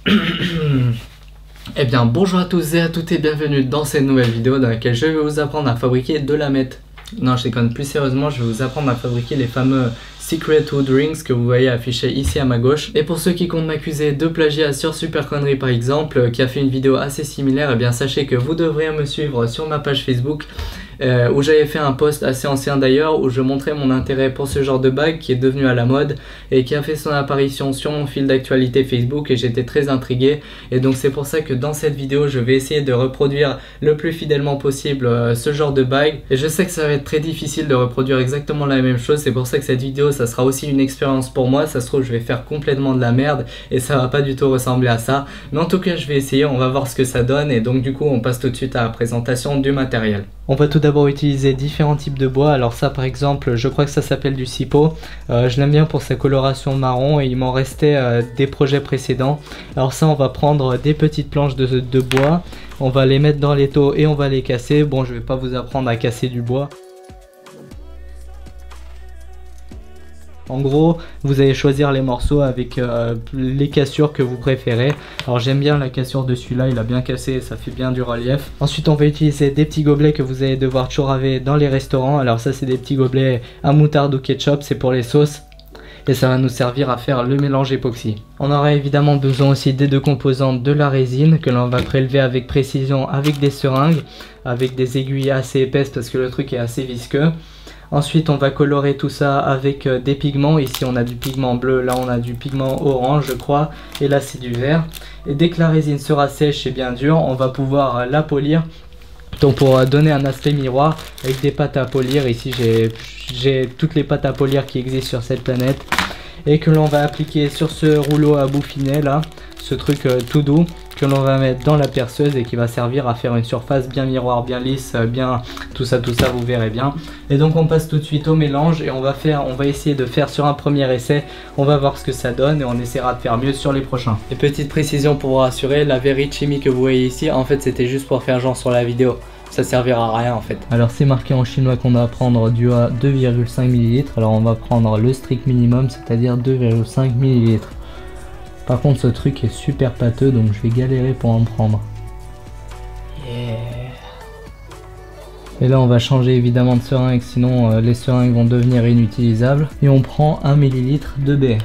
Eh bien bonjour à tous et à toutes et bienvenue dans cette nouvelle vidéo dans laquelle je vais vous apprendre à fabriquer de la meth. Non, je déconne, plus sérieusement je vais vous apprendre à fabriquer les fameux Secret Wood Rings que vous voyez affichés ici à ma gauche. Et pour ceux qui comptent m'accuser de plagiat sur Super Connery par exemple, qui a fait une vidéo assez similaire, eh bien sachez que vous devriez me suivre sur ma page Facebook où j'avais fait un post assez ancien d'ailleurs où je montrais mon intérêt pour ce genre de bague qui est devenu à la mode et qui a fait son apparition sur mon fil d'actualité Facebook et j'étais très intrigué, et donc c'est pour ça que dans cette vidéo je vais essayer de reproduire le plus fidèlement possible ce genre de bague, et je sais que ça va être très difficile de reproduire exactement la même chose. C'est pour ça que cette vidéo ça sera aussi une expérience pour moi. Ça se trouve je vais faire complètement de la merde et ça va pas du tout ressembler à ça, mais en tout cas je vais essayer, on va voir ce que ça donne. Et donc du coup on passe tout de suite à la présentation du matériel. On va tout d'abord utiliser différents types de bois. Alors ça par exemple je crois que ça s'appelle du Sipo, je l'aime bien pour sa coloration marron et il m'en restait des projets précédents. Alors ça on va prendre des petites planches de bois, on va les mettre dans l'étau et on va les casser. Bon, je vais pas vous apprendre à casser du bois. En gros, vous allez choisir les morceaux avec les cassures que vous préférez. Alors j'aime bien la cassure de celui-là, il a bien cassé, ça fait bien du relief. Ensuite on va utiliser des petits gobelets que vous allez devoir chouraver dans les restaurants. Alors ça c'est des petits gobelets à moutarde ou ketchup, c'est pour les sauces. Et ça va nous servir à faire le mélange époxy. On aura évidemment besoin aussi des deux composantes de la résine que l'on va prélever avec précision avec des seringues, avec des aiguilles assez épaisses parce que le truc est assez visqueux. Ensuite on va colorer tout ça avec des pigments. Ici on a du pigment bleu, là on a du pigment orange je crois, et là c'est du vert. Et dès que la résine sera sèche et bien dure, on va pouvoir la polir. Donc pour donner un aspect miroir avec des pâtes à polir, ici j'ai toutes les pâtes à polir qui existent sur cette planète, et que l'on va appliquer sur ce rouleau à bouffiner là, ce truc tout doux que l'on va mettre dans la perceuse et qui va servir à faire une surface bien miroir, bien lisse, bien tout ça vous verrez bien. Et donc on passe tout de suite au mélange et on va essayer de faire sur un premier essai, on va voir ce que ça donne et on essaiera de faire mieux sur les prochains. Et petite précision pour vous rassurer, la Very Chimie que vous voyez ici, en fait c'était juste pour faire genre sur la vidéo. Ça servira à rien en fait. Alors c'est marqué en chinois qu'on va prendre du à 2,5 ml. Alors on va prendre le strict minimum, c'est-à-dire 2,5 ml. Par contre ce truc est super pâteux donc je vais galérer pour en prendre. Yeah. Et là on va changer évidemment de seringue, sinon les seringues vont devenir inutilisables. Et on prend 1 ml de baie.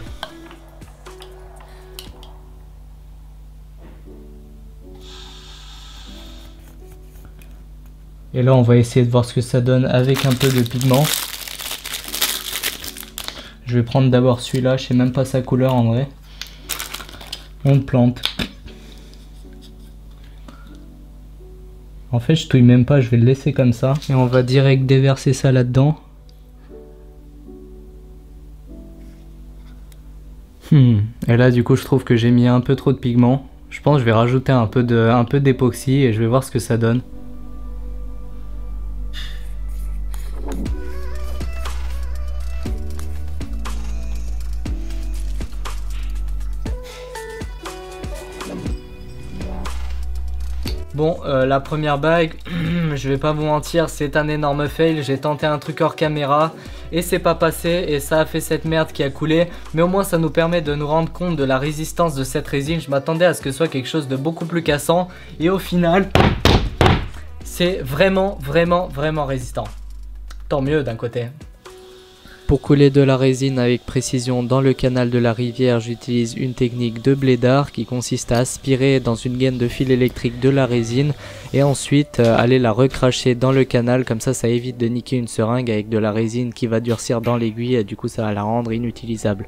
Et là on va essayer de voir ce que ça donne avec un peu de pigment. Je vais prendre d'abord celui-là, je sais même pas sa couleur en vrai. On plante. En fait je touille même pas, je vais le laisser comme ça. Et on va direct déverser ça là-dedans. Et là du coup je trouve que j'ai mis un peu trop de pigment. Je pense que je vais rajouter un peu d'époxy et je vais voir ce que ça donne. Bon, la première bague, je vais pas vous mentir, c'est un énorme fail. J'ai tenté un truc hors caméra et c'est pas passé et ça a fait cette merde qui a coulé. Mais au moins ça nous permet de nous rendre compte de la résistance de cette résine. Je m'attendais à ce que ce soit quelque chose de beaucoup plus cassant et au final, c'est vraiment résistant. Tant mieux d'un côté. Pour couler de la résine avec précision dans le canal de la rivière, j'utilise une technique de blédard qui consiste à aspirer dans une gaine de fil électrique de la résine et ensuite aller la recracher dans le canal. Comme ça évite de niquer une seringue avec de la résine qui va durcir dans l'aiguille et du coup ça va la rendre inutilisable.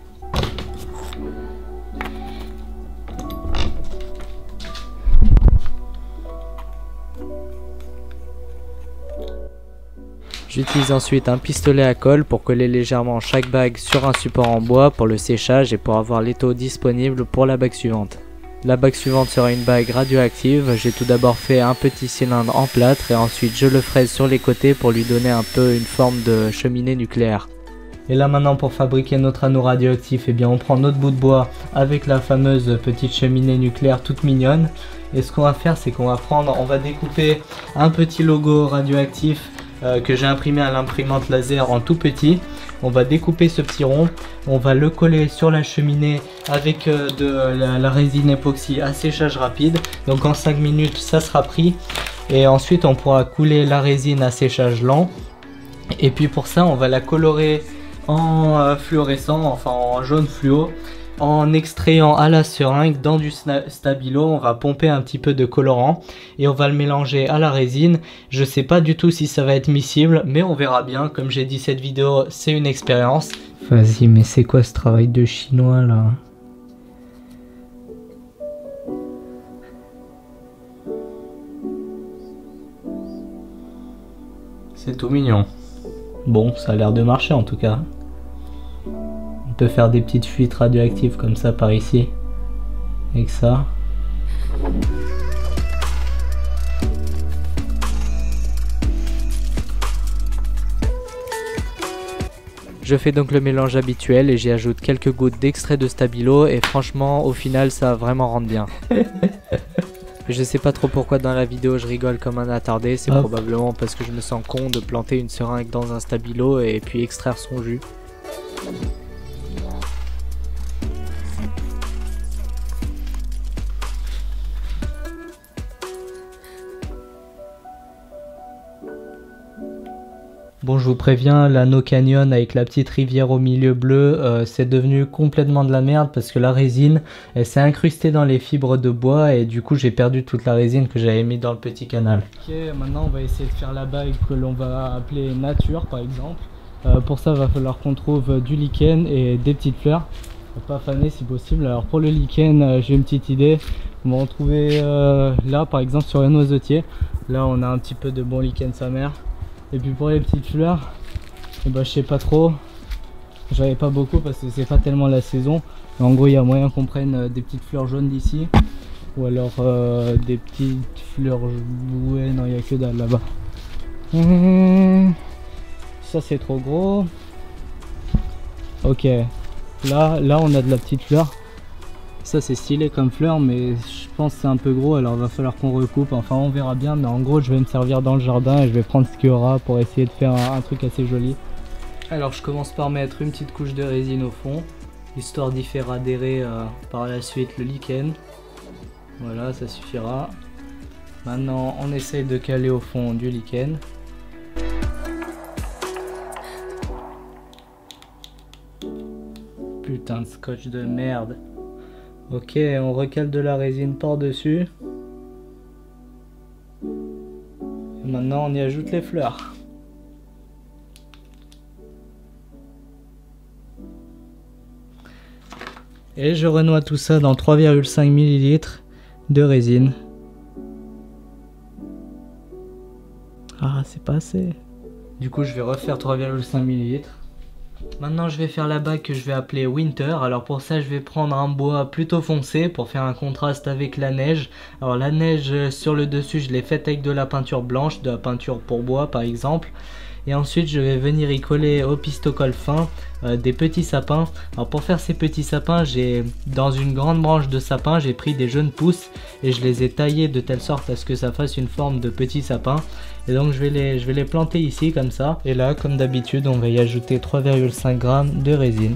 J'utilise ensuite un pistolet à colle pour coller légèrement chaque bague sur un support en bois pour le séchage et pour avoir l'étau disponible pour la bague suivante. La bague suivante sera une bague radioactive. J'ai tout d'abord fait un petit cylindre en plâtre et ensuite je le fraise sur les côtés pour lui donner un peu une forme de cheminée nucléaire. Et là maintenant pour fabriquer notre anneau radioactif, eh bien on prend notre bout de bois avec la fameuse petite cheminée nucléaire toute mignonne. Et ce qu'on va faire c'est qu'on va découper un petit logo radioactif que j'ai imprimé à l'imprimante laser en tout petit. On va découper ce petit rond, on va le coller sur la cheminée avec la résine époxy à séchage rapide. Donc en 5 minutes ça sera pris et ensuite on pourra couler la résine à séchage lent. Et puis pour ça on va la colorer en fluorescent, enfin en jaune fluo. En extrayant à la seringue dans du stabilo, on va pomper un petit peu de colorant et on va le mélanger à la résine. Je sais pas du tout si ça va être miscible, mais on verra bien. Comme j'ai dit, cette vidéo c'est une expérience. Vas-y, mais c'est quoi ce travail de chinois là? C'est tout mignon. Bon, ça a l'air de marcher en tout cas. On peut faire des petites fuites radioactives comme ça par ici. Avec ça. Je fais donc le mélange habituel et j'y ajoute quelques gouttes d'extrait de stabilo et franchement au final ça vraiment rentre bien. Je sais pas trop pourquoi dans la vidéo je rigole comme un attardé, c'est probablement parce que je me sens con de planter une seringue dans un stabilo et puis extraire son jus. Bon, je vous préviens, l'anneau canyon avec la petite rivière au milieu bleu, c'est devenu complètement de la merde parce que la résine, elle s'est incrustée dans les fibres de bois et du coup j'ai perdu toute la résine que j'avais mis dans le petit canal. Ok, maintenant on va essayer de faire la bague que l'on va appeler nature par exemple. Pour ça, il va falloir qu'on trouve du lichen et des petites fleurs, pas fanées si possible. Alors pour le lichen, j'ai une petite idée. On va en trouver là par exemple sur un noisetier. Là on a un petit peu de bon lichen sa mère. Et puis pour les petites fleurs, eh ben, je sais pas trop, j'avais pas beaucoup parce que c'est pas tellement la saison. Mais en gros il y a moyen qu'on prenne des petites fleurs jaunes d'ici. Ou alors des petites fleurs, ouais non il n'y a que dalle là-bas. Ça c'est trop gros. Ok, là on a de la petite fleur. Ça c'est stylé comme fleur mais je pense que c'est un peu gros alors il va falloir qu'on recoupe, enfin on verra bien, mais en gros je vais me servir dans le jardin et je vais prendre ce qu'il y aura pour essayer de faire un truc assez joli. Alors je commence par mettre une petite couche de résine au fond, histoire d'y faire adhérer par la suite le lichen. Voilà, ça suffira. Maintenant on essaye de caler au fond du lichen. Putain de scotch de merde. Ok, on recale de la résine par-dessus. Maintenant, on y ajoute les fleurs. Et je renoie tout ça dans 3,5 ml de résine. Ah, c'est pas assez. Du coup, je vais refaire 3,5 ml. Maintenant je vais faire la bague que je vais appeler Winter. Alors pour ça je vais prendre un bois plutôt foncé pour faire un contraste avec la neige. Alors la neige sur le dessus je l'ai faite avec de la peinture blanche, de la peinture pour bois par exemple. Et ensuite je vais venir y coller au pistocol fin des petits sapins. Alors pour faire ces petits sapins, j'ai dans une grande branche de sapin j'ai pris des jeunes pousses et je les ai taillés de telle sorte à ce que ça fasse une forme de petit sapin. Et donc je vais les planter ici comme ça. Et là comme d'habitude on va y ajouter 3,5 g de résine.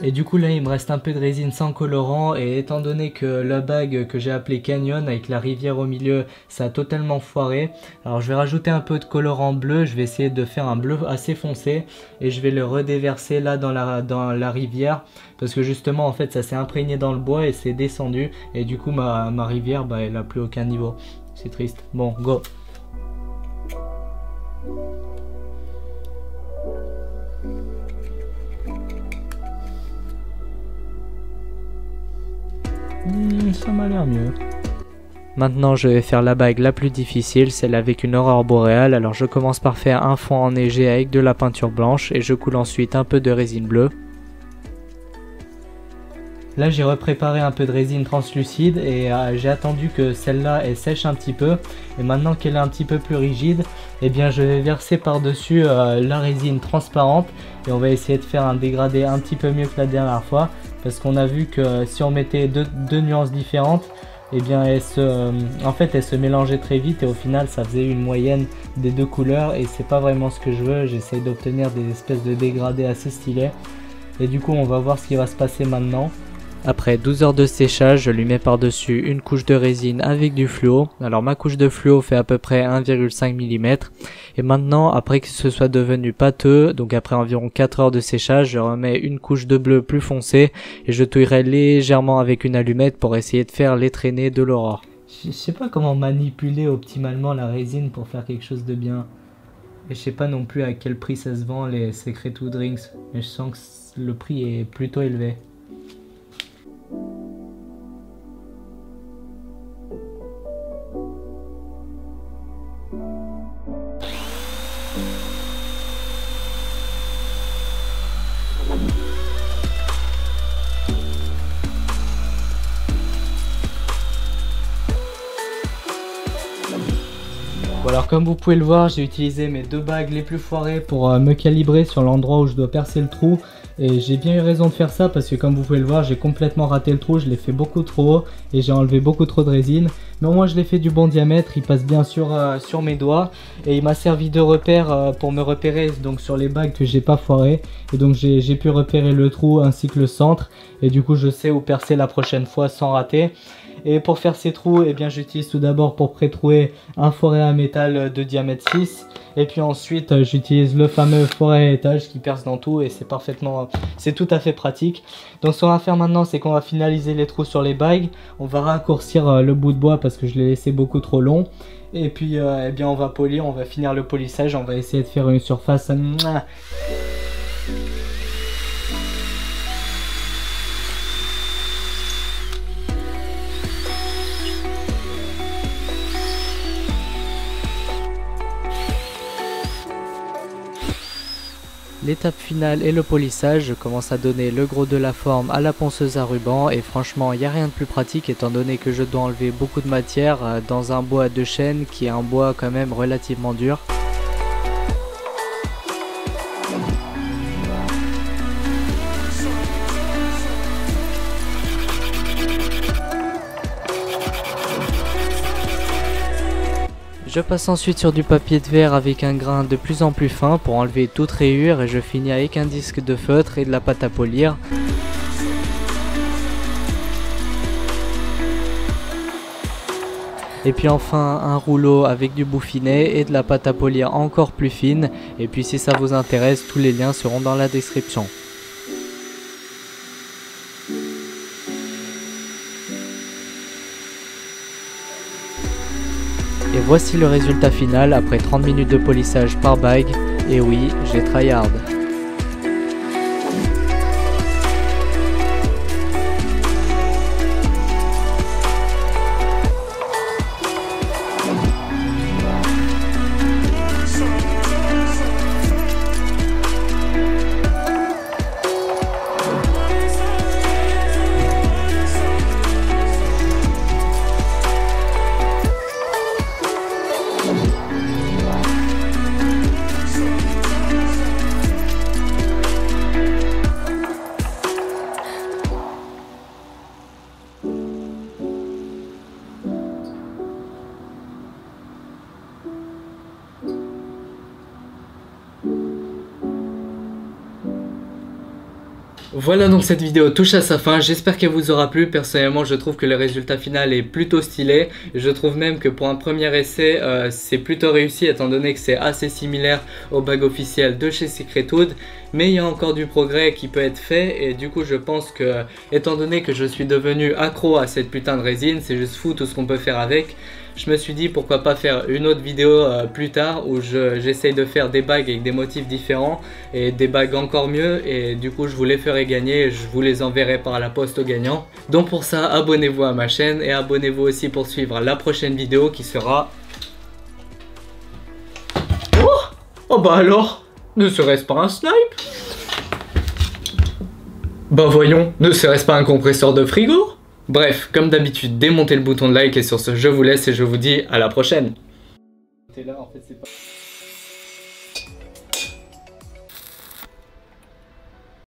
Et du coup là il me reste un peu de résine sans colorant et étant donné que la bague que j'ai appelée Canyon avec la rivière au milieu ça a totalement foiré. Alors je vais rajouter un peu de colorant bleu, je vais essayer de faire un bleu assez foncé et je vais le redéverser là dans la rivière parce que justement en fait ça s'est imprégné dans le bois et c'est descendu et du coup ma rivière bah, elle a plus aucun niveau. C'est triste. Bon go. Ça m'a l'air mieux. Maintenant je vais faire la bague la plus difficile, celle avec une aurore boréale. Alors je commence par faire un fond enneigé avec de la peinture blanche et je coule ensuite un peu de résine bleue. Là j'ai repréparé un peu de résine translucide et j'ai attendu que celle-là elle sèche un petit peu. Et maintenant qu'elle est un petit peu plus rigide, eh bien je vais verser par-dessus la résine transparente. Et on va essayer de faire un dégradé un petit peu mieux que la dernière fois. Parce qu'on a vu que si on mettait deux nuances différentes, eh bien en fait elles se mélangeaient très vite. Et au final ça faisait une moyenne des deux couleurs. Et c'est pas vraiment ce que je veux, j'essaye d'obtenir des espèces de dégradés assez stylés. Et du coup on va voir ce qui va se passer maintenant. Après 12 heures de séchage, je lui mets par-dessus une couche de résine avec du fluo. Alors ma couche de fluo fait à peu près 1,5 mm. Et maintenant, après que ce soit devenu pâteux, donc après environ 4 heures de séchage, je remets une couche de bleu plus foncé et je touillerai légèrement avec une allumette pour essayer de faire les traînées de l'aurore. Je sais pas comment manipuler optimalement la résine pour faire quelque chose de bien. Et je sais pas non plus à quel prix ça se vend les Secretwood Rings. Mais je sens que le prix est plutôt élevé. Bon alors comme vous pouvez le voir, j'ai utilisé mes deux bagues les plus foirées pour me calibrer sur l'endroit où je dois percer le trou. Et j'ai bien eu raison de faire ça parce que comme vous pouvez le voir, j'ai complètement raté le trou, je l'ai fait beaucoup trop haut et j'ai enlevé beaucoup trop de résine. Mais au moins je l'ai fait du bon diamètre, il passe bien sur mes doigts. Et il m'a servi de repère pour me repérer donc sur les bagues que j'ai pas foirées. Et donc j'ai pu repérer le trou ainsi que le centre. Et du coup je sais où percer la prochaine fois sans rater. Et pour faire ces trous, eh bien j'utilise tout d'abord pour pré-trouer un foret à métal de diamètre 6. Et puis ensuite j'utilise le fameux foret à étage qui perce dans tout et c'est tout à fait pratique. Donc ce qu'on va faire maintenant, c'est qu'on va finaliser les trous sur les bagues. On va raccourcir le bout de bois parce que je l'ai laissé beaucoup trop long. Et puis eh bien on va polir, on va finir le polissage, on va essayer de faire une surface. L'étape finale est le polissage. Je commence à donner le gros de la forme à la ponceuse à ruban et franchement il n'y a rien de plus pratique étant donné que je dois enlever beaucoup de matière dans un bois de chêne qui est un bois quand même relativement dur. Je passe ensuite sur du papier de verre avec un grain de plus en plus fin pour enlever toute rayure et je finis avec un disque de feutre et de la pâte à polir. Et puis enfin un rouleau avec du bouffinet et de la pâte à polir encore plus fine. Et puis si ça vous intéresse, tous les liens seront dans la description. Et voici le résultat final après 30 minutes de polissage par bague. Et oui, j'ai tryhard. Voilà, donc cette vidéo touche à sa fin, j'espère qu'elle vous aura plu. Personnellement je trouve que le résultat final est plutôt stylé. Je trouve même que pour un premier essai c'est plutôt réussi étant donné que c'est assez similaire aux bagues officielles de chez Secretwood. Mais il y a encore du progrès qui peut être fait et du coup je pense que étant donné que je suis devenu accro à cette putain de résine, c'est juste fou tout ce qu'on peut faire avec. Je me suis dit pourquoi pas faire une autre vidéo plus tard où j'essaye de faire des bagues avec des motifs différents et des bagues encore mieux et du coup je vous les ferai gagner et je vous les enverrai par la poste aux gagnants. Donc pour ça abonnez-vous à ma chaîne et abonnez-vous aussi pour suivre la prochaine vidéo qui sera... Oh bah alors, ne serait-ce pas un snipe? Bah voyons, ne serait-ce pas un compresseur de frigo? Bref, comme d'habitude, démontez le bouton de like et sur ce, je vous laisse et je vous dis à la prochaine. T'es là, en fait, c'est pas...